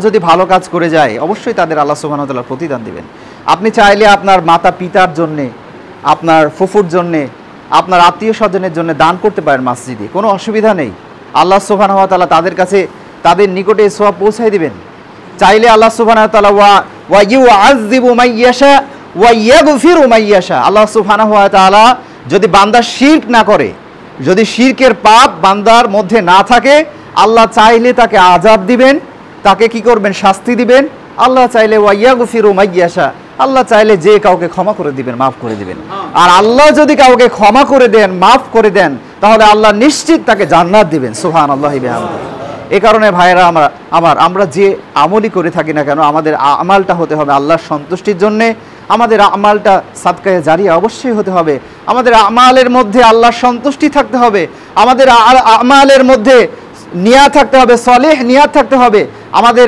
যদি ভালো কাজ করে যায় অবশ্যই তাদের আল্লাহ সুবহানাহু ওয়া তাআলা প্রতিদান দিবেন। আপনি চাইলে আপনার মাতা পিতার জন্য, আপনার ফুফুর জন্য, আপনার আত্মীয় স্বজনের জন্য দান করতে পারেন মসজিদে, কোনো অসুবিধা নেই। আল্লাহ সুবহানাহু ওয়া তাআলা তাদের কাছে, তাদের নিকটে সওয়াব পৌঁছায় দিবেন। চাইলে আল্লাহ সুবহানাহু ওয়া তাআলা ওয়া ইউআযযিবু মান ইয়াশা ওয়া ইয়াগফিরু মান ইয়াশা, আল্লাহ সুবহানাহু ওয়া তাআলা যদি বান্দা শিরক না করে, যদি শিরকের পাপ বান্দার মধ্যে না থাকে, আল্লাহ চাইলে তাকে আযাব দিবেন, তাকে কি করবেন, শাস্তি দিবেন। আল্লাহ চাইলে ওয়াইয়াগফিরু মান ইয়াশা, আল্লাহ চাইলে যে কাউকে ক্ষমা করে দিবেন, মাফ করে দিবেন। আর আল্লাহ যদি কাউকে ক্ষমা করে দেন, মাফ করে দেন, তাহলে আল্লাহ নিশ্চিত তাকে জান্নাত দিবেন। সুবহানাল্লাহি বিহামদিহি। এই কারণে ভাইয়েরা আমরা যে আমলই করে থাকি না কেন, আমাদের আমালটা হতে হবে আল্লাহর সন্তুষ্টির জন্য। আমাদের আমালটা সাদকায়ে জারিয়া অবশ্যই হতে হবে। আমাদের আমালের মধ্যে আল্লাহর সন্তুষ্টি থাকতে হবে। আমাদের আমালের মধ্যে নিয়াত থাকতে হবে, সলিহ নিয়াত থাকতে হবে। আমাদের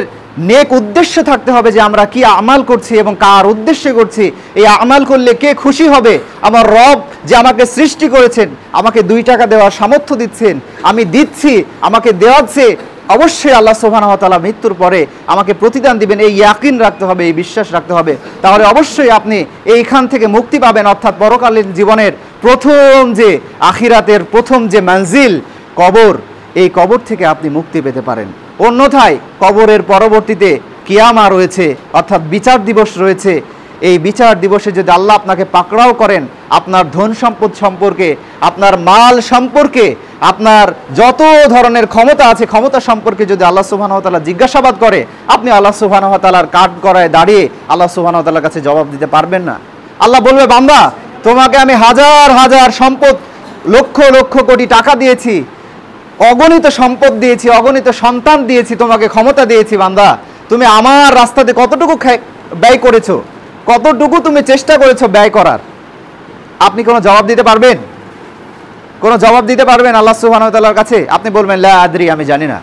নেক উদ্দেশ্য থাকতে হবে যে আমরা কি আমাল করছি এবং কার উদ্দেশ্যে করছি। এই আমাল করলে কে খুশি হবে? আমার রব যে আমাকে সৃষ্টি করেছেন, আমাকে 2 টাকা দেওয়ার সামর্থ্য দিচ্ছেন, আমি দিচ্ছি, আমাকে দেওয়াচ্ছে, অবশ্যই আল্লাহ সুবহানাহু ওয়া তাআলা মৃত্যুর পরে আমাকে প্রতিদান দিবেন, এই ইয়াকিন রাখতে হবে, এই বিশ্বাস রাখতে হবে। তাহলে অবশ্যই আপনি এইখান থেকে মুক্তি পাবেন, অর্থাৎ পরকালীন জীবনের প্রথম যে আখিরাতের প্রথম যে মঞ্জিল কবর, এই কবর থেকে আপনি মুক্তি পেতে পারেন। অন্যথায় কবরের পরবর্তীতে কিয়ামা রয়েছে, অর্থাৎ বিচার দিবস রয়েছে। এই বিচার দিবসে যদি আল্লাহ আপনাকে পাকড়াও করেন, আপনার ধন সম্পদ সম্পর্কে, আপনার মাল সম্পর্কে, আপনার যত ধরনের ক্ষমতা আছে, ক্ষমতা সম্পর্কে যদি আল্লাহ সুবহানাহু ওয়া তাআলা জিজ্ঞাসাবাদ করে, আপনি আল্লাহ সুবহানাহু ওয়া তাআলার কাঠ গড়ায় দাঁড়িয়ে আল্লাহ সুবহানাহু ওয়া তাআলার কাছে জবাব দিতে পারবেন না। আল্লাহ বলবে, বান্দা তোমাকে আমি হাজার হাজার সম্পদ, লক্ষ লক্ষ কোটি টাকা দিয়েছি, অগণিত সম্পদ দিয়েছি, অগণিত সন্তান দিয়েছি, তোমাকে ক্ষমতা দিয়েছি, বান্দা তুমি আমার রাস্তাতে কতটুকু ব্যয় করেছো, কতটুকু তুমি চেষ্টা করেছো ব্যয় করার? আপনি কোনো জবাব দিতে পারবেন? কোনো জবাব দিতে পারবেন আল্লাহ সুবহানাহু ওয়া তাআলার কাছে? আপনি বলবেন লা আদরি, আমি জানি না,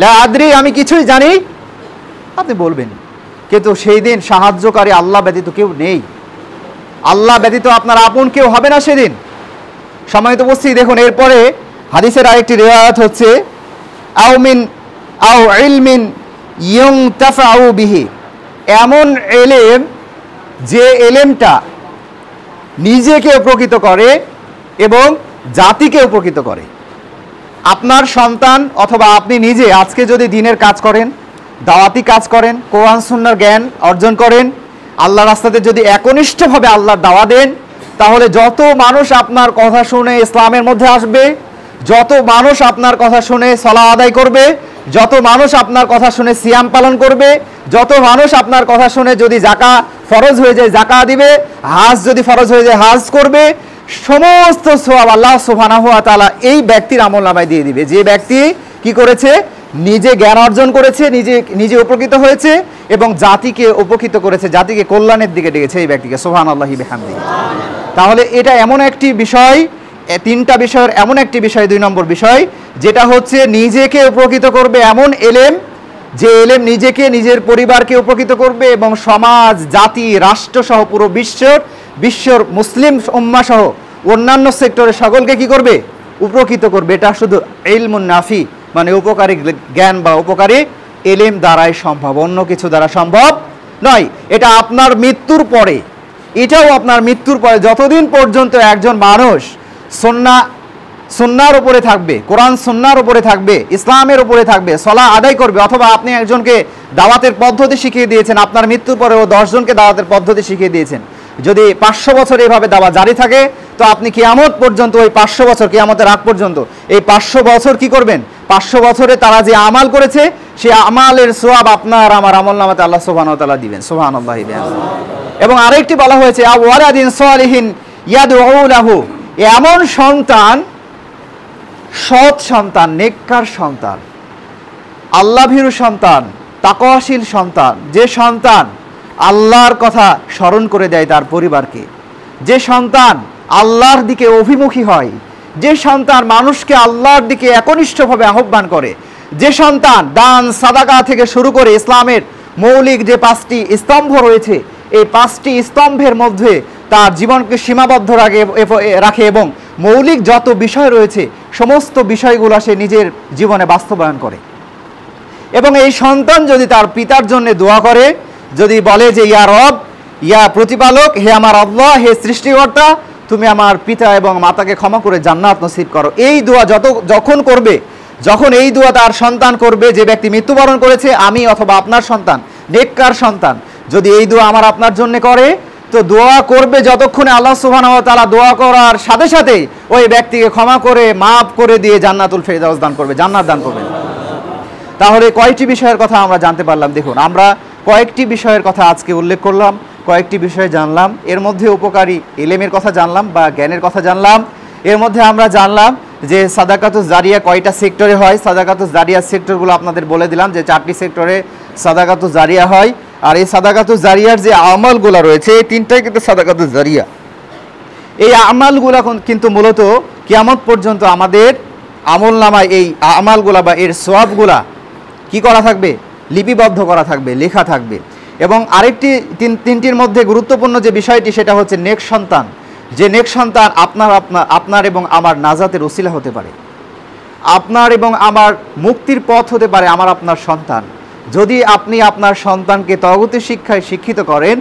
লা আদরি, আমি কিছুই জানি, আপনি বলবেন। কিন্তু সেই দিন সাহায্যকারী আল্লাহ ব্যতীত কেউ নেই। আল্লাহ ব্যতীত আপনার আপন কেউ হবে না সেদিন। সম্মানিত উপস্থিতি, দেখুন এরপরে হাদিসের আরেকটি রিওয়ায়াত হচ্ছে আও ইলমিন ইউনতাফাউ বিহি, এমন এলেম যে এলেমটা নিজেকে উপকৃত করে এবং জাতিকে উপকৃত করে। আপনার সন্তান অথবা আপনি নিজে আজকে যদি দ্বীনের কাজ করেন, দাওয়াতি কাজ করেন, কোরআন সুন্নাহর জ্ঞান অর্জন করেন, আল্লাহর রাস্তাতে যদি একনিষ্ঠভাবে আল্লাহর দাওয়া দেন, তাহলে যত মানুষ আপনার কথা শুনে ইসলামের মধ্যে আসবে, যত মানুষ আপনার কথা শুনে সালাত আদায় করবে, যত মানুষ আপনার কথা শুনে সিয়াম পালন করবে, যত মানুষ আপনার কথা শুনে যদি যাকাত ফরজ হয়ে যায় যাকাত দিবে, হাজ যদি ফরজ হয়ে যায় হাজ করবে, সমস্ত সওয়াব আল্লাহ সুবহানাহু ওয়া তাআলা এই ব্যক্তির আমলনামায় দিয়ে দিবে। যে ব্যক্তি কি করেছে, নিজে জ্ঞান অর্জন করেছে, নিজে উপকৃত হয়েছে এবং জাতিকে উপকৃত করেছে, জাতিকে কল্যাণের দিকে ডেকেছে, এই ব্যক্তিকে। সুবহানাল্লাহি বিহামদিহি। তাহলে এটা এমন একটি বিষয়, 3টা বিষয়ের এমন একটি বিষয়, 2 নম্বর বিষয়, যেটা হচ্ছে নিজেকে উপকৃত করবে এমন এলেম, যে এলেম নিজেকে, নিজের পরিবারকে উপকৃত করবে এবং সমাজ, জাতি, রাষ্ট্র সহ পুরো বিশ্বর মুসলিম উম্মাহ সহ অন্যান্য সেক্টরের সকলকে কি করবে, উপকৃত করবে। এটা শুধু ইলমুন নাফি, মানে উপকারী জ্ঞান বা উপকারী এলেম দ্বারাই সম্ভব, অন্য কিছু দ্বারা সম্ভব নয়। এটা আপনার মৃত্যুর পরে, এটাও আপনার মৃত্যুর পরে, যতদিন পর্যন্ত একজন মানুষ সুন্নাহর উপরে থাকবে, কোরআন সুন্নাহর উপরে থাকবে, ইসলামের উপরে থাকবে, সালাত আদায় করবে, অথবা আপনি একজনকে দাওয়াতের পদ্ধতি শিখিয়ে দিয়েছেন, আপনার মৃত্যুর পরে ও 10 জনকে দাওয়াতের পদ্ধতি শিখিয়ে দিয়েছেন, যদি 500 বছর এইভাবে দাওয়া জারি থাকে, তো আপনি কিয়ামত পর্যন্ত, ওই 500 বছর, কিয়ামতের আগ পর্যন্ত এই 500 বছর কি করবেন? 500 বছরে তারা যে আমাল করেছে, সেই আমালের সওয়াব আপনার আমার আমলনামাতে আল্লাহ সুবহানাহু ওয়া তাআলা দিবেন। সুবহানাল্লাহি বিহামদিহি। এবং আরেকটি বলা হয়েছে ওয়ালাদিন সালিহিন ইয়াদউ লাহু, এমন সন্তান, সৎ সন্তান, নেককার সন্তান, আল্লাহভীরু সন্তান, তাকওয়াশীল সন্তান, যে সন্তান আল্লাহর কথা স্মরণ করে দেয় তার পরিবারকে, যে সন্তান আল্লাহর দিকে অভিমুখী হয়, যে সন্তান মানুষকে আল্লাহর দিকে একনিষ্ঠভাবে আহ্বান করে, যে সন্তান দান সাদাকা থেকে শুরু করে ইসলামের মৌলিক যে 5টি স্তম্ভ রয়েছে, এই 5টি স্তম্ভের মধ্যে তার জীবনকে সীমাবদ্ধ রাখে এবং মৌলিক যত বিষয় রয়েছে সমস্ত বিষয়গুলো সে নিজের জীবনে বাস্তবায়ন করে, এবং এই সন্তান যদি তার পিতার জন্য দোয়া করে, যদি বলে যে ইয়া রব, ইয়া প্রতিপালক, হে আমার আল্লাহ, হে সৃষ্টিকর্তা, তুমি আমার পিতা এবং মাতাকে ক্ষমা করে জান্নাত নসিব করো, এই দোয়া যখন করবে, যখন এই দোয়া তার সন্তান করবে, যে ব্যক্তি মৃত্যুবরণ করেছে, আমি অথবা আপনার সন্তান, নেককার সন্তান, যদি এই দোয়া আমার আপনার জন্য করে, তো দোয়া করবে যতক্ষণে আল্লাহ সুবহানাহু ওয়া তাআলা দোয়া করার সাথে সাথে ওই ব্যক্তিকে ক্ষমা করে মাফ করে দিয়ে জান্নাতুল ফেরদাউস দান করবে, জান্নাত দান করবে। তাহলে কয়েকটি বিষয়ের কথা আমরা জানতে পারলাম। দেখুন, আমরা কয়েকটি বিষয়ের কথা আজকে উল্লেখ করলাম, কয়েকটি বিষয় জানলাম। এর মধ্যে উপকারী ইলমের কথা জানলাম বা জ্ঞানের কথা জানলাম। এর মধ্যে আমরা জানলাম যে সাদাকাতুজ জারিয়া কয়টা সেক্টরে হয়। সাদাকাতুজ জারিয়ার সেক্টরগুলো আপনাদের বলে দিলাম যে 4টি সেক্টরে সাদাকাতুজ জারিয়া হয়। আর এই সাদাকাতুজ জারিয়ার যে আমলগুলো রয়েছে, এই 3টাই কিন্তু সাদাকাতুজ জারিয়া। এই আমলগুলো কিন্তু মূলত কিয়ামত পর্যন্ত আমাদের আমলনামায় এই আমলগুলা বা এর সওয়াবগুলা কি করা থাকবে? লিপিবদ্ধ করা থাকবে, লেখা থাকবে। এবং আরেকটি 3টির মধ্যে গুরুত্বপূর্ণ যে বিষয়টি, সেটা হচ্ছে নেক সন্তান। যে নেক সন্তান আপনার এবং আমার নাজাতের ওসিলা হতে পারে, আপনার এবং আমার মুক্তির পথ হতে পারে আমার আপনার সন্তান। যদি আপনি আপনার সন্তানকে তওহীদের শিক্ষায় শিক্ষিত করেন,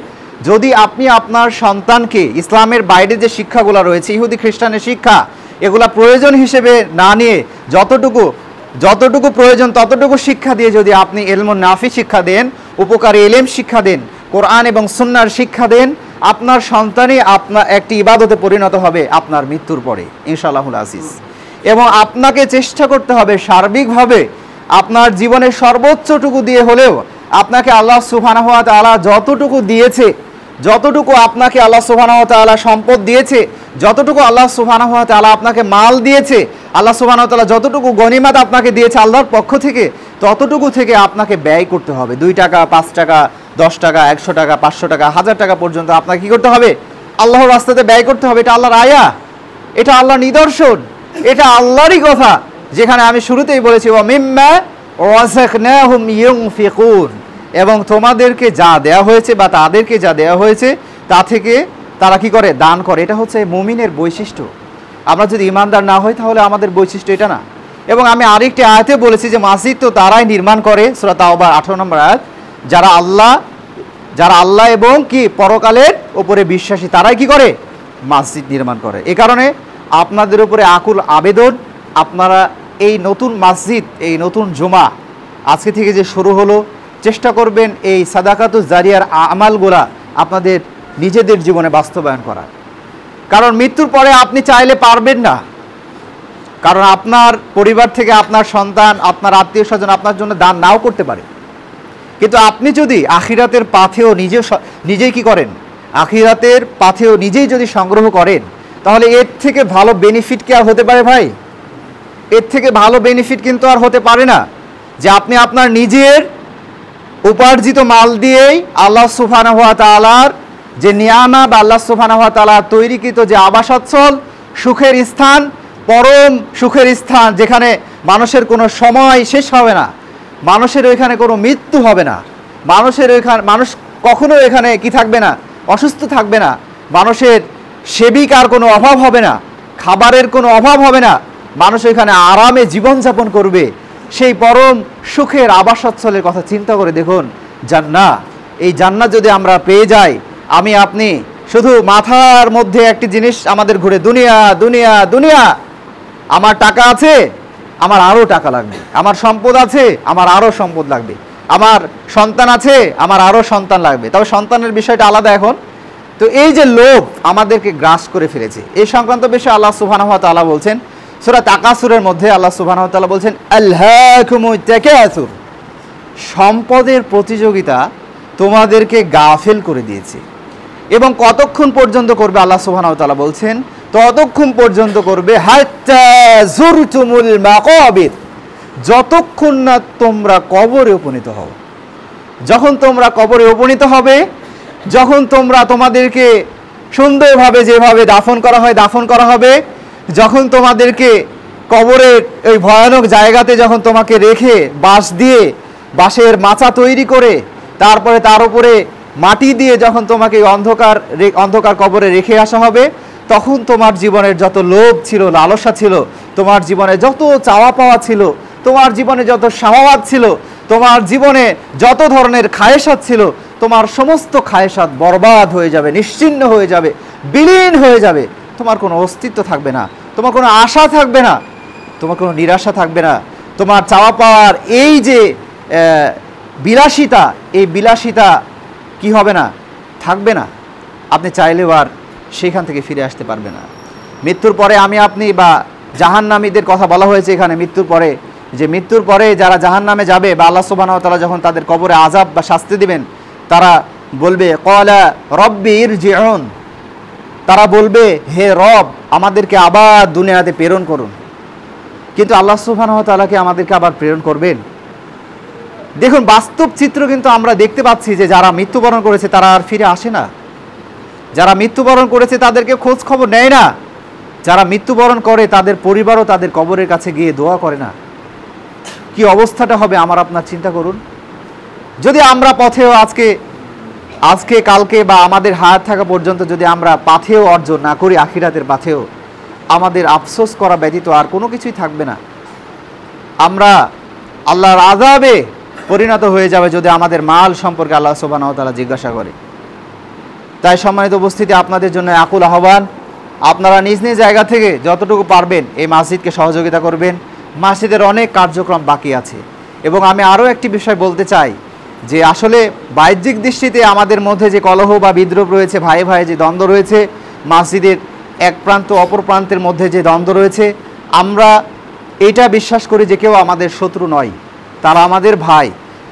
যদি আপনি আপনার সন্তানকে ইসলামের বাইরে যে শিক্ষাগুলো রয়েছে, ইহুদি খ্রিস্টানের শিক্ষা, এগুলা প্রয়োজন হিসেবে না নিয়ে যতটুকু প্রয়োজন ততটুকু শিক্ষা দিয়ে যদি আপনি ইলমুন নাফি শিক্ষা দেন, উপকারী ইলম শিক্ষা দেন, কোরআন এবং সুন্নাহর শিক্ষা দেন, আপনার সন্তানই আপনার একটি ইবাদতে পরিণত হবে আপনার মৃত্যুর পরে ইনশাআল্লাহুল আজিজ। এবং আপনাকে চেষ্টা করতে হবে সার্বিকভাবে আপনার জীবনের সর্বোচ্চটুকু দিয়ে হলেও আপনাকে আল্লাহ সুবহানাহু ওয়া তাআলা যতটুকু দিয়েছে, যতটুকু আপনাকে আল্লাহ সুবহানাহু ওয়া তাআলা সম্পদ দিয়েছে, যতটুকু আল্লাহ সুবহানাহু ওয়া তাআলা আপনাকে মাল দিয়েছে, আল্লাহ সুবহানাহু ওয়া তাআলা যতটুকু গনিমত আপনাকে দিয়েছে আল্লাহর পক্ষ থেকে, ততটুকু থেকে আপনাকে ব্যয় করতে হবে। 2 টাকা, 5 টাকা, 10 টাকা, 100 টাকা, 500 টাকা, 1000 টাকা পর্যন্ত আপনাকে কি করতে হবে? আল্লাহর রাস্তাতে ব্যয় করতে হবে। এটা আল্লাহর আয়া, এটা আল্লাহর নিদর্শন, এটা আল্লাহরই কথা। যেখানে আমি শুরুতেই বলেছি ওয়া মিম্মা রাযাকনাহুম ইউনফিকুন, এবং তোমাদেরকে যা দেয়া হয়েছে বা তাদেরকে যা দেয়া হয়েছে তা থেকে তারা কি করে? দান করে। এটা হচ্ছে মুমিনের বৈশিষ্ট্য। আমরা যদি ইমানদার না হই তাহলে আমাদের বৈশিষ্ট্য এটা না। এবং আমি আরেকটি আয়াতে বলেছি যে মসজিদ তো তারাই নির্মাণ করে, সূরা তাওবা 18 নম্বর আয়াত, যারা আল্লাহ এবং কি পরকালের উপরে বিশ্বাসী, তারাই কি করে? মসজিদ নির্মাণ করে। এই কারণে আপনাদের উপরে আকুল আবেদন, আপনারা এই নতুন মসজিদ, এই নতুন জুমা আজকে থেকে যে শুরু হলো, চেষ্টা করবেন এই সাদাকাতুজ জারিয়ার আমালগুলা আপনাদের নিজেদের জীবনে বাস্তবায়ন করা। কারণ মৃত্যুর পরে আপনি চাইলে পারবেন না, কারণ আপনার পরিবার থেকে আপনার সন্তান, আপনার আত্মীয় স্বজন আপনার জন্য দান নাও করতে পারে। কিন্তু আপনি যদি আখিরাতের পাথেও নিজেই কি করেন? আখিরাতের পাথেও নিজেই যদি সংগ্রহ করেন, তাহলে এর থেকে ভালো বেনিফিট কি আর হতে পারে ভাই? এর থেকে ভালো বেনিফিট কিন্তু আর হতে পারে না যে আপনি আপনার নিজের উপার্জিত মাল দিয়েই আল্লাহ সুবহানাহু ওয়া তাআলার যে নিয়ামা বা আল্লাহ সুবহানাহু ওয়া তাআলা তৈরিকৃত যে আবাসস্থল, সুখের স্থান, পরম সুখের স্থান, যেখানে মানুষের কোনো সময় শেষ হবে না, মানুষের ওইখানে কোনো মৃত্যু হবে না, মানুষ কখনো এখানে কি থাকবে না? অসুস্থ থাকবে না, মানুষের সেবিকার কোনো অভাব হবে না, খাবারের কোনো অভাব হবে না, মানুষ এখানে আরামে জীবনযাপন করবে। সেই পরম সুখের আবাসস্থলের কথা চিন্তা করে দেখুন, জান্নাত। এই জান্নাত যদি আমরা পেয়ে যাই, আমি আপনি শুধু মাথার মধ্যে একটি জিনিস আমাদের ঘুরে, দুনিয়া দুনিয়া দুনিয়া। আমার টাকা আছে, আমার আরও টাকা লাগবে, আমার সম্পদ আছে, আমার আরও সম্পদ লাগবে, আমার সন্তান আছে, আমার আরও সন্তান লাগবে। তবে সন্তানের বিষয়টা আলাদা এখন। তো এই যে লোভ আমাদেরকে গ্রাস করে ফেলেছে, এই সংক্রান্ত বিষয়ে আল্লাহ সুবহানাহু ওয়া তাআলা বলছেন সূরা তাকাসুরের মধ্যে, আল্লাহ সুবহানাহু ওয়া তাআলা বলছেন আলহাকুমুত তাকাসুর, সম্পদের প্রতিযোগিতা তোমাদেরকে গাফেল করে দিয়েছে। এবং কতক্ষণ পর্যন্ত করবে? আল্লাহ সুবহানাহু ওয়া তাআলা বলছেন ততক্ষণ পর্যন্ত করবে হাত্তা যুরতুমুল মাকাবির, যতক্ষণ না তোমরা কবরে উপনীত হও। যখন তোমরা কবরে উপনীত হবে, যখন তোমাদেরকে সুন্দরভাবে যেভাবে দাফন করা হয় দাফন করা হবে, যখন তোমাদেরকে কবরের ওই ভয়ানক জায়গাতে যখন তোমাকে রেখে বাঁশের মাচা তৈরি করে তারপরে তার উপরে মাটি দিয়ে যখন তোমাকে অন্ধকার কবরে রেখে আসা হবে, তখন তোমার জীবনের যত লোভ ছিল, লালসা ছিল, তোমার জীবনে যত চাওয়া পাওয়া ছিল, তোমার জীবনে যত শাহওয়াত ছিল, তোমার জীবনে যত ধরনের খায়েশাত ছিল তোমার সমস্ত খায়েশাত বরবাদ হয়ে যাবে, নিশ্চিহ্ন হয়ে যাবে, বিলীন হয়ে যাবে। তোমার কোনো অস্তিত্ব থাকবে না, তোমার কোনো আশা থাকবে না, তোমার কোনো নিরাশা থাকবে না। তোমার চাওয়া পাওয়ার এই যে বিলাসিতা, এই বিলাসিতা কি হবে না, থাকবে না। আপনি চাইলেও আর সেখান থেকে ফিরে আসতে পারবে না। মৃত্যুর পরে আমি আপনি বা জাহান্নামীদের কথা বলা হয়েছে এখানে, মৃত্যুর পরে, যে মৃত্যুর পরে যারা জাহান্নামে যাবে বা আল্লাহ সুবহানাহু ওয়া তাআলা যখন তাদের কবরে আযাব বা শাস্তি দিবেন, তারা বলবে ক্বালা রব্বি ইরজিউন, তারা বলবে হে রব আমাদেরকে আবার দুনিয়াতে প্রেরণ করুন। কিন্তু আল্লাহ সুবহানাহু ওয়া তাআলা কি আমাদেরকে আবার প্রেরণ করবেন? দেখুন বাস্তব চিত্র কিন্তু আমরা দেখতে পাচ্ছি যে যারা মৃত্যুবরণ করেছে তারা আর ফিরে আসে না। যারা মৃত্যুবরণ করেছে তাদেরকে খোঁজ খবর নেয় না। যারা মৃত্যুবরণ করে তাদের পরিবারও তাদের কবরের কাছে গিয়ে দোয়া করে না। কি অবস্থাটা হবে আমার আপনার চিন্তা করুন। যদি আমরা পথেও আজকে কালকে বা আমাদের হায়াত থাকা পর্যন্ত যদি আমরা পাথেও অর্জন না করি, আখিরাতের পাথেও, আমাদের আফসোস করা ব্যতীত আর কোনো কিছুই থাকবে না। আমরা আল্লাহর আযাবে পরিণত হয়ে যাবে যদি আমাদের মাল সম্পর্কে আল্লাহ সুবহানাহু ওয়া তাআলা জিজ্ঞাসা করে। তাই সম্মানিত উপস্থিতি, আপনাদের জন্য আকুল আহ্বান, আপনারা নিজ নিজ জায়গা থেকে যতটুকু পারবেন এই মসজিদকে সহযোগিতা করবেন। মসজিদের অনেক কার্যক্রম বাকি আছে। এবং আমি আরও একটি বিষয় বলতে চাই যে আসলে বাহ্যিক দৃষ্টিতে আমাদের মধ্যে যে কলহ বা বিদ্রোহ রয়েছে, ভাই ভাই যে দ্বন্দ্ব রয়েছে, মসজিদের এক প্রান্ত অপর প্রান্তের মধ্যে যে দ্বন্দ্ব রয়েছে, আমরা এটা বিশ্বাস করি যে কেউ আমাদের শত্রু নয়, তারা আমাদের ভাই।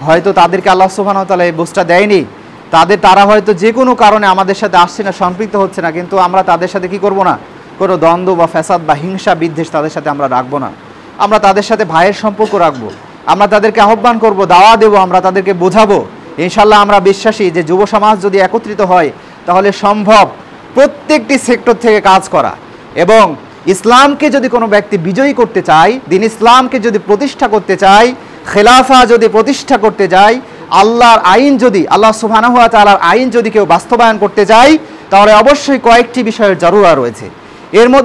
হয়তো তাদেরকে আল্লাহ সুবহানাহু ওয়া তাআলা এই বুঝটা দেয়নি, তারা হয়তো যে কোনো কারণে আমাদের সাথে আসছে না, সম্পৃক্ত হচ্ছে না, কিন্তু আমরা তাদের সাথে কি করব না, কোনো দ্বন্দ্ব বা ফ্যাসাদ বা হিংসা বিদ্বেষ তাদের সাথে আমরা রাখবো না। আমরা তাদের সাথে ভাইয়ের সম্পর্ক রাখবো, আমরা তাদেরকে আহ্বান করব, দাওয়া দেবো, আমরা তাদেরকে বোঝাবো। ইনশাল্লাহ আমরা বিশ্বাসী যে যুব সমাজ যদি একত্রিত হয় তাহলে সম্ভব প্রত্যেকটি সেক্টর থেকে কাজ করা। এবং ইসলামকে যদি কোনো ব্যক্তি বিজয়ী করতে চায়, দিন ইসলামকে যদি প্রতিষ্ঠা করতে চায়, খেলাফা যদি প্রতিষ্ঠা করতে যায়, আল্লাহর আইন যদি, আল্লাহ সুবহানাহু ওয়া তাআলার আইন যদি কেউ বাস্তবায়ন করতে চায়, তাহলে অবশ্যই কয়েকটি বিষয়ের জরুরা রয়েছে। এর মধ্যে